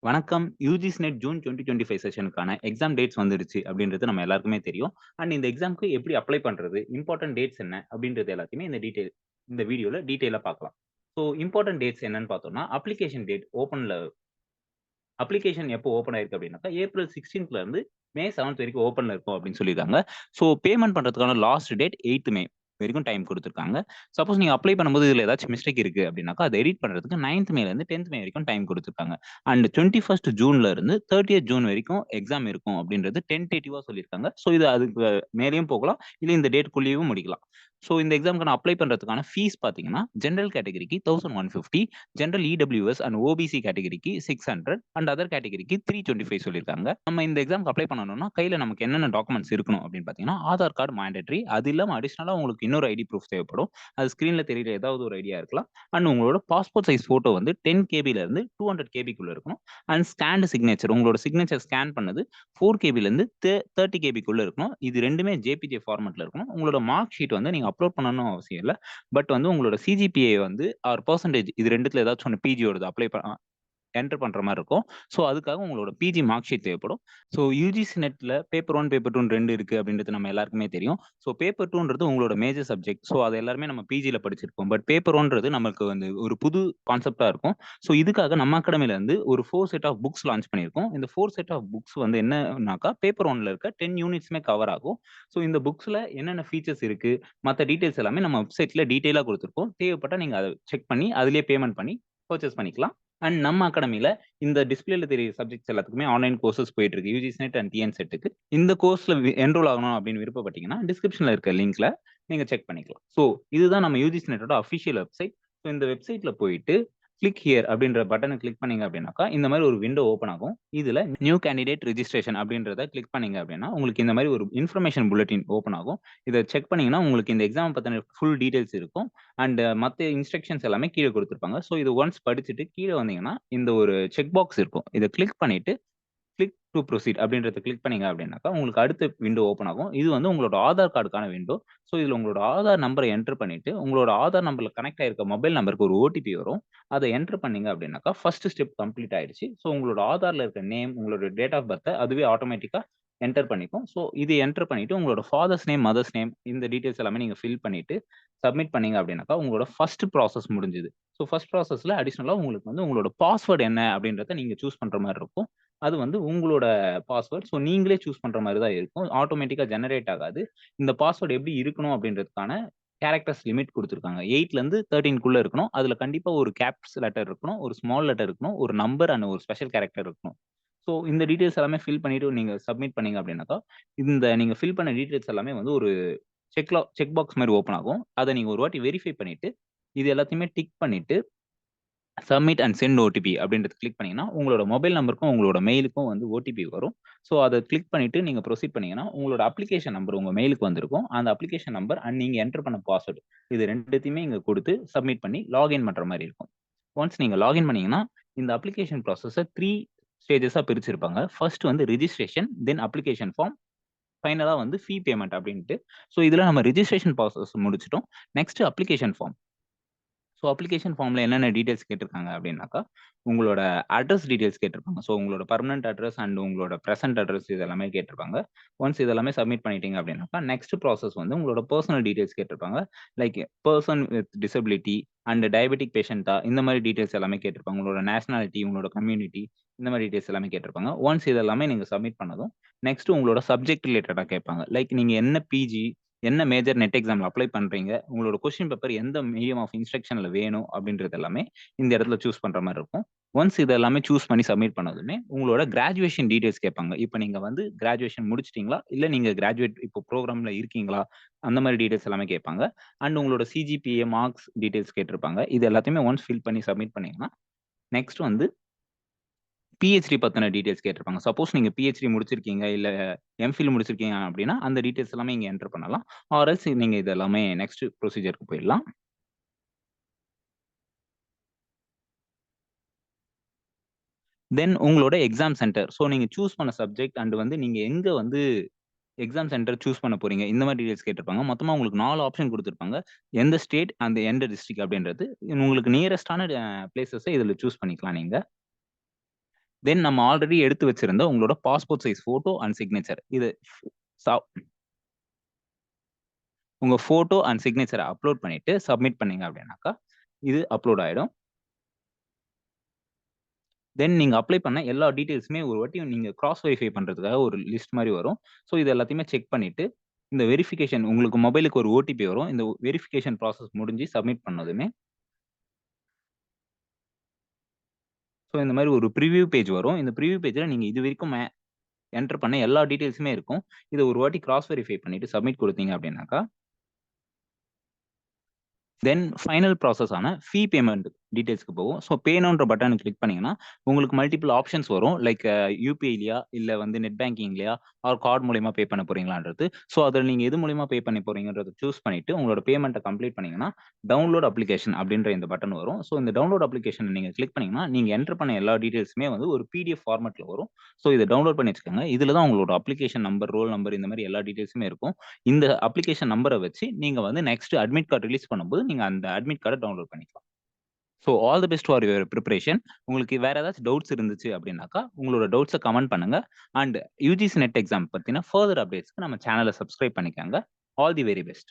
வணக்கம். UGC NET June 2025 செஷனுக்கான exam dates வந்துருச்சு அப்படின்றது நம்ம எல்லாருக்குமே தெரியும். அண்ட் இந்த எக்ஸாம்க்கு எப்படி அப்ளை பண்றது? இம்பார்ட்டன்ட் டேட்ஸ் என்ன? அப்படின்றது எல்லாத்தையுமே இந்த வீடியோல டீட்டெயிலா பார்க்கலாம். ஸோ இம்பார்ட்டன்ட் டேட்ஸ் என்னன்னு பார்த்தோம்னா, அப்ளிகேஷன் எப்போ ஓப்பன் ஆயிருக்கு அப்படின்னாக்கா, ஏப்ரல் 16ல இருந்து மே 7 வரைக்கும் ஓப்பன்ல இருக்கும் அப்படின்னு சொல்லியிருக்காங்க. ஸோ பேமெண்ட் பண்றதுக்கான லாஸ்ட் டேட் 8 மே வரைக்கும் டைம் குடுத்துருக்காங்க. சப்போஸ் நீங்க அப்ளை பண்ணும்போது இதுல ஏதாச்சும் மிஸ்டேக் இருக்கு அப்படின்னாக்கா, அத எடிட் பண்றதுக்கு 9த் மேல இருந்து 10த் மே வரைக்கும் டைம் குடுத்துருக்காங்க. அண்ட் 21 ஜூன்ல இருந்து 30த் ஜூன் வரைக்கும் எக்ஸாம் இருக்கும் அப்படின்றது டென்டேட்டிவா சொல்லியிருக்காங்க. ஸோ இது அதுக்கு மேலயும் போகலாம். இல்ல இந்த டேட்க்குள்ளேயும் முடிக்கலாம். ஸோ இந்த எக்ஸாம்க்கான அப்ளை பண்றதுக்கான ஃபீஸ் பார்த்தீங்கன்னா, ஜெனரல் கேட்டகரிக்கு 1150, ஜெனரல் இடபிள்யூஎஸ் அண்ட் ஓபிசி கேட்டகரிக்கு 600 அண்ட் அதர் கேட்டகரிக்கு 325 சொல்லியிருக்காங்க. நம்ம இந்த எக்ஸாம்க்கு அப்ளை பண்ணணும்னா, கையில நமக்கு என்னென்ன டாக்குமெண்ட்ஸ் இருக்கணும் அப்படின்னு பார்த்தீங்கன்னா, ஆதார் கார்டு மேண்டேட்டரி. அது இல்லாம அடிஷனலா உங்களுக்கு இன்னொரு ஐடி ப்ரூஃப் தேவைப்படும். அது ஸ்க்ரீன்ல தெரியிற ஏதாவது ஒரு ஐடியா இருக்கலாம். அண்ட் உங்களோட பாஸ்போர்ட் சைஸ் ஃபோட்டோ வந்து 10 கேபில இருந்து 200 கேபிக்குள்ள இருக்கணும். அண்ட் ஸ்கேன்டு சிக்னேச்சர் உங்களோட சிக்னேச்சர் ஸ்கேன் பண்ணது 4 கேபில இருந்து 30 கேபிக்குள்ள இருக்கணும். இது 2மே ஜேபிஜே ஃபார்மேட்ல இருக்கணும். உங்களோட மார்க் ஷீட் வந்து நீங்க அப்லோட் பண்ணணும்னு அவசியம் இல்ல. பட் வந்து உங்களோட சிஜிபிஏ வந்து ஆர் பெர்சன்டேஜ் இது 2த்துல ஏதாச்சும் ஒண்ணு பிஜியோடது என்டர் பண்ற மாரி இருக்கும். ஸோ அதுக்காக உங்களோட பிஜி மார்க் ஷீட் தேவைப்படும். ஸோ யுஜிசி நெட்ல பேப்பர் 1, பேப்பர் 2 2 இருக்கு அப்படின்றது நம்ம எல்லாருக்குமே தெரியும். ஸோ பேப்பர் 2ன்றது உங்களோட மேஜர் சப்ஜெக்ட். ஸோ அது எல்லாருமே நம்ம பிஜில படிச்சிருப்போம். பட் பேப்பர் 1ன்றது நமக்கு வந்து ஒரு புது கான்செப்ட்டா இருக்கும். ஸோ இதுக்காக நம்ம அகாடமில இருந்து ஒரு 4 செட் ஆஃப் புக்ஸ் லான்ச் பண்ணியிருக்கோம். இந்த 4 செட் ஆஃப் புக்ஸ் வந்து என்னன்னாக்கா, பேப்பர் 1ல இருக்க 10 யூனிட்ஸ்மே கவர் ஆகும். ஸோ இந்த புக்ஸ்ல என்னென்ன ஃபீச்சர்ஸ் இருக்கு, மத்த டீட்டெயில்ஸ் எல்லாமே நம்ம வெப்சைட்ல டீட்டெயிலா குடுத்துருக்கோம். தேவைப்பட்டா நீங்க அத செக் பண்ணி அதிலேயே பேமெண்ட் பண்ணி பர்ச்சேஸ் பண்ணிக்கலாம். அண்ட் நம்ம அகாடமில இந்த டிஸ்ப்ளேல தெரியிற சப்ஜெக்ட்ஸ் எல்லாத்துக்குமே ஆன்லைன் கோர்சஸ் போயிட்டு இருக்கு. யுஜிசி நெட் அண்ட் டிஎன் செட்டுக்கு. இந்த கோர்ஸ்ல என்ரோல் ஆகணும் அப்படின்னு விருப்பப்பட்டீங்கன்னா, டிஸ்கிரிப்ஷன்ல இருக்க லிங்க்ல நீங்க செக் பண்ணிக்கலாம். ஸோ இதுதான் நம்ம யுஜிசி நெட்டோட அஃபிஷியல் வெப்சைட். ஸோ இந்த வெப்சைட்ல போயிட்டு கிளிக் ஹியர் அப்படின்ற பட்டன கிளிக் பண்ணீங்க அப்படின்னாக்கா, இந்த மாரி ஒரு விண்டோ ஓப்பன் ஆகும். இதுல நியூ கேண்டிடேட் ரிஜிஸ்ட்ரேஷன் அப்படின்றத கிளிக் பண்ணீங்க அப்படின்னா, உங்களுக்கு இந்த மாரி ஒரு இன்ஃபர்மேஷன் புல்லட்டின் ஓப்பன் ஆகும். இத செக் பண்ணீங்கன்னா, உங்களுக்கு இந்த எக்ஸாம் பத்தின ஃபுல் டீட்டெயில்ஸ் இருக்கும். அண்ட் மத்த இன்ஸ்ட்ரக்ஷன்ஸ் எல்லாமே கீழ குடுத்திருப்பாங்க. ஸோ இது ஒன்ஸ் படிச்சுட்டு கீழ வந்தீங்கன்னா, இந்த ஒரு செக் பாக்ஸ் இருக்கும். இத கிளிக் பண்ணிட்டு கிளிக் டூ ப்ரொசீட் அப்படின்றத கிளிக் பண்ணீங்க அப்படின்னாக்கா, உங்களுக்கு அடுத்த விண்டோ ஓப்பன் ஆகும். இது வந்து உங்களோட ஆதார் கார்டுக்கான விண்டோ. ஸோ இதுல உங்களோட ஆதார் நம்பர என்டர் பண்ணிட்டு, உங்களோட ஆதார் நம்பர்ல கனெக்ட் ஆயிருக்க மொபைல் நம்பருக்கு ஒரு ஓடிபி வரும். அத என்டர் பண்ணீங்க அப்படின்னாக்கா, ஃபர்ஸ்ட் ஸ்டெப் கம்ப்ளீட் ஆயிடுச்சு. ஸோ உங்களோட ஆதார்ல இருக்க நேம், உங்களோட டேட் ஆஃப் பர்த்த அதுவே ஆட்டோமேட்டிக்கா என்டர் பண்ணிக்கும். ஸோ இது என்டர் பண்ணிட்டு உங்களோட ஃபாதர்ஸ் நேம், மதர்ஸ் நேம் இந்த டீட்டெயில்ஸ் எல்லாமே நீங்க ஃபில் பண்ணிட்டு, சப்மிட் பண்ணீங்க அப்படின்னாக்கா, உங்களோட ஃபர்ஸ்ட் ப்ராசஸ் முடிஞ்சுது. ஸோ ஃபர்ஸ்ட் ப்ராசஸ்ல அடிஷனலா உங்களுக்கு வந்து உங்களோட பாஸ்வேர்ட் என்ன அப்படின்றத நீங்க சூஸ் பண்ற மாரி இருக்கும். அது வந்து உங்களோட பாஸ்வேர்ட். ஸோ நீங்களே சூஸ் பண்ற மாரி தான் இருக்கும். ஆட்டோமேட்டிக்கா ஜெனரேட் ஆகாது. இந்த பாஸ்வேர்ட் எப்படி இருக்கணும் அப்படின்றதுக்கான கேரக்டர்ஸ் லிமிட் குடுத்துருக்காங்க. 8லருந்து 13க்குள்ள இருக்கணும். அதுல கண்டிப்பா ஒரு கேப்ஸ் லெட்டர் இருக்கணும். ஒரு ஸ்மால் லெட்டர் இருக்கணும். ஒரு நம்பர் அண்ட் ஒரு ஸ்பெஷல் கேரக்டர் இருக்கணும். ஸோ இந்த டீட்டெயில்ஸ் எல்லாமே ஃபில் பண்ணிட்டு நீங்க சப்மிட் பண்ணீங்க அப்படின்னாக்கா, இந்த நீங்க ஃபில் பண்ண டீட்டெயில்ஸ் எல்லாமே வந்து ஒரு செக் பாக்ஸ் மாரி ஓப்பன் ஆகும். அத நீங்க ஒரு வாட்டி வெரிஃபை பண்ணிட்டு, இது எல்லாத்தையுமே டிக் பண்ணிட்டு சப்மிட் அண்ட் செண்ட் ஓடிபி அப்படின்றத கிளிக் பண்ணீங்கன்னா, உங்களோட மொபைல் நம்பருக்கும், உங்களோட மெயிலுக்கும் வந்து ஓடிபி வரும். ஸோ அத கிளிக் பண்ணிட்டு நீங்க ப்ரொசீட் பண்ணீங்கன்னா, உங்களோட அப்ளிகேஷன் நம்பர் உங்க மெயிலுக்கு வந்திருக்கும். அந்த அப்ளிகேஷன் நம்பர் அண்ட் நீங்க என்டர் பண்ண பாஸ்வேர்ட் இது 2த்தையுமே இங்க குடுத்து சப்மிட் பண்ணி லாகின் பண்ற மாரி இருக்கும். ஒன்ஸ் நீங்க லாகின் பண்ணீங்கன்னா, இந்த அப்ளிகேஷன் ப்ராசஸ 3 ஸ்டேஜஸா பிரிச்சிருப்பாங்க. ஃபர்ஸ்ட் வந்து ரிஜிஸ்ட்ரேஷன், தென் அப்ளிகேஷன் ஃபார்ம், ஃபைனலா வந்து ஃபீ பேமெண்ட் அப்படின்ட்டு. ஸோ இதுல நம்ம ரிஜிஸ்ட்ரேஷன் ப்ராசஸ் முடிச்சுட்டோம். Next application form. So application ஃபார்ம்ல என்னென்ன டீட்டெயில்ஸ் கேட்டிருக்காங்க அப்படின்னாக்கா, உங்களோட அட்ரஸ் டீட்டெயில்ஸ் கேட்டிருப்பாங்க. ஸோ உங்களோட பெர்மனன்ட் அட்ரஸ் அண்ட் உங்களோட பிரசன்ட் அட்ரஸ் இது எல்லாமே கேட்டிருப்பாங்க. ஒன்ஸ் இது எல்லாமே சப்மிட் பண்ணிட்டீங்க அப்படின்னாக்கா, நெக்ஸ்ட் ப்ராசஸ் வந்து உங்களோட பெர்சனல் டீட்டெயில்ஸ் கேட்டிருப்பாங்க. Like person with disability and diabetic பேஷண்டா இந்த மாரி டீட்டெயில்ஸ் எல்லாமே கேட்டிருப்பாங்க. உங்களோட நேஷனாலிட்டி, உங்களோட கம்யூனிட்டி இந்த மாரி டீட்டெயில்ஸ் எல்லாமே கேட்டிருப்பாங்க. ஒன்ஸ் இது எல்லாமே நீங்க சப்மிட் பண்ணதும், நெக்ஸ்ட் உங்களோட சப்ஜெக்ட் ரிலேட்டடா கேட்பாங்க. லைக் நீங்க என்ன பிஜி என்ன மேஜர் நெட் எக்ஸாம்ல அப்ளை பண்றீங்க? உங்களோட கொஸ்டின் பேப்பர் எந்த மீடியம் ஆஃப் இன்ஸ்ட்ரக்ஷன்ல வேணும் அப்படின்றது எல்லாமே இந்த இடத்துல சூஸ் பண்ற மாரி இருக்கும். ஒன்ஸ் இது எல்லாமே சூஸ் பண்ணி சப்மிட் பண்ணதுமே, உங்களோட கிராஜுவேஷன் டீட்டெயில்ஸ் கேட்பாங்க. இப்ப நீங்க வந்து கிராஜுவேஷன் முடிச்சுட்டீங்களா? இல்ல நீங்க கிராஜுவேட் இப்போ புரோகிராம்ல இருக்கீங்களா? அந்த மாரி டீட்டெயில்ஸ் எல்லாமே கேட்பாங்க. அண்ட் உங்களோட சிஜிபிஏ, மார்க்ஸ் டீட்டெயில்ஸ் கேட்டிருப்பாங்க. இது எல்லாத்தையுமே ஒன்ஸ் ஃபில் பண்ணி சப்மிட் பண்ணீங்கன்னா, நெக்ஸ்ட் வந்து பிஹெச்டி பத்தின டீட்டெயில்ஸ் கேட்டிருப்பாங்க. சப்போஸ் நீங்க பிஹெச்டி முடிச்சிருக்கீங்க, இல்ல எம்ஃபில் முடிச்சிருக்கீங்க அப்படின்னா, அந்த டீட்டெயில்ஸ் எல்லாமே இங்க என்டர் பண்ணலாம். ஆர் எல்ஸ் நீங்க இது எல்லாமே நெக்ஸ்ட் ப்ரொசீஜர்க்கு போயிடலாம். தென் உங்களோட எக்ஸாம் சென்டர். ஸோ நீங்க சூஸ் பண்ண சப்ஜெக்ட் அண்ட் வந்து நீங்க எங்க வந்து எக்ஸாம் சென்டர் சூஸ் பண்ண போறீங்க. இந்த மாரி டீட்டெயில்ஸ் கேட்டிருப்பாங்க. மொத்தமா உங்களுக்கு 4 ஆப்ஷன் குடுத்திருப்பாங்க. எந்த ஸ்டேட் அண்ட் எந்த டிஸ்ட்ரிக்ட் அப்படின்றது. உங்களுக்கு நியரஸ்ட்டான பிளேஸஸ இதுல சூஸ் பண்ணிக்கலாம் நீங்க. தென் நம்ம ஆல்ரெடி எடுத்து வச்சிருந்த உங்களோட passport size photo and signature இது ச உங்க ஃபோட்டோ அண்ட் சிக்னேச்சர அப்லோட் பண்ணிட்டு சப்மிட் பண்ணீங்க அப்படின்னாக்கா, இது அப்லோட் ஆயிடும். தென் நீங்க அப்ளை பண்ண எல்லா டீட்டெயில்ஸுமே ஒரு வாட்டி நீங்க கிராஸ் வெரிஃபை பண்றதுக்காக ஒரு லிஸ்ட் மாரி வரும். ஸோ இது எல்லாத்தையுமே செக் பண்ணிட்டு, இந்த வெரிஃபிகேஷன் உங்களுக்கு மொபைலுக்கு ஒரு ஓடிபி வரும். இந்த வெரிஃபிகேஷன் ப்ராசஸ் முடிஞ்சு சப்மிட் பண்ணதுமே, ஸோ இந்த மாரி ஒரு பிரிவ்யூ பேஜ் வரும். இந்த பிரிவ்யூ பேஜ்ல நீங்க இதுவரைக்கும் என்டர் பண்ண எல்லா டீட்டெயில்ஸுமே இருக்கும். இத ஒரு வாட்டி கிராஸ் வெரிஃபை பண்ணிட்டு சப்மிட் குடுத்தீங்க அப்படின்னாக்கா, தென் ஃபைனல் ப்ராசஸ் ஆன ஃபீ பேமெண்ட் டீட்டெயில்ஸ்க்கு போகும். ஸோ பே நவுன்ற பட்டன கிளிக் பண்ணீங்கன்னா, உங்களுக்கு மல்டிபிள் ஆப்ஷன்ஸ் வரும். லைக் யுபிஐலயா, இல்ல வந்து நெட் பேங்கிங்லயா, ஆர் கார்ட் மூலியமா பே பண்ண போறீங்களான்றது. ஸோ அதுல நீங்க எது மூலியமா பே பண்ண போறீங்கன்றத சூஸ் பண்ணிட்டு, உங்களோட பேமெண்ட்ட கம்ப்ளீட் பண்ணீங்கன்னா, டவுன்லோட் அப்ளிகேஷன் அப்படின்ற இந்த பட்டன் வரும். ஸோ இந்த டவுன்லோட் அப்ளிகேஷன நீங்க கிளிக் பண்ணீங்கன்னா, நீங்க என்டர் பண்ண எல்லா டீட்டெயில்ஸுமே வந்து ஒரு பிடிஎஃப் ஃபார்மேட்ல வரும். ஸோ இத டவுன்லோட் பண்ணி வச்சுக்கோங்க. இதுல தான் உங்களோட அப்ளிகேஷன் நம்பர், ரோல் நம்பர் இந்த மாரி எல்லா டீட்டெயில்ஸுமே இருக்கும். இந்த அப்ளிகேஷன் நம்பர வச்சு நீங்க வந்து நெக்ஸ்ட் அட்மிட் கார்ட் ரிலீஸ் பண்ணும்போது, நீங்க அந்த அட்மிட் கார்ட டவுன்லோட் பண்ணிக்கலாம். So all the best for your preparation. உங்களுக்கு வேற ஏதாச்சும் டவுட்ஸ் இருந்துச்சு அப்படின்னாக்கா, உங்களோட டவுட்ஸ கமெண்ட் பண்ணுங்க. அண்ட் யுஜிசி நெட் எக்ஸாம் பத்தின ஃபர்தர் அப்டேட்ஸ்க்கு நம்ம சேனல சப்ஸ்கிரைப் பண்ணிக்கங்க. All the very best.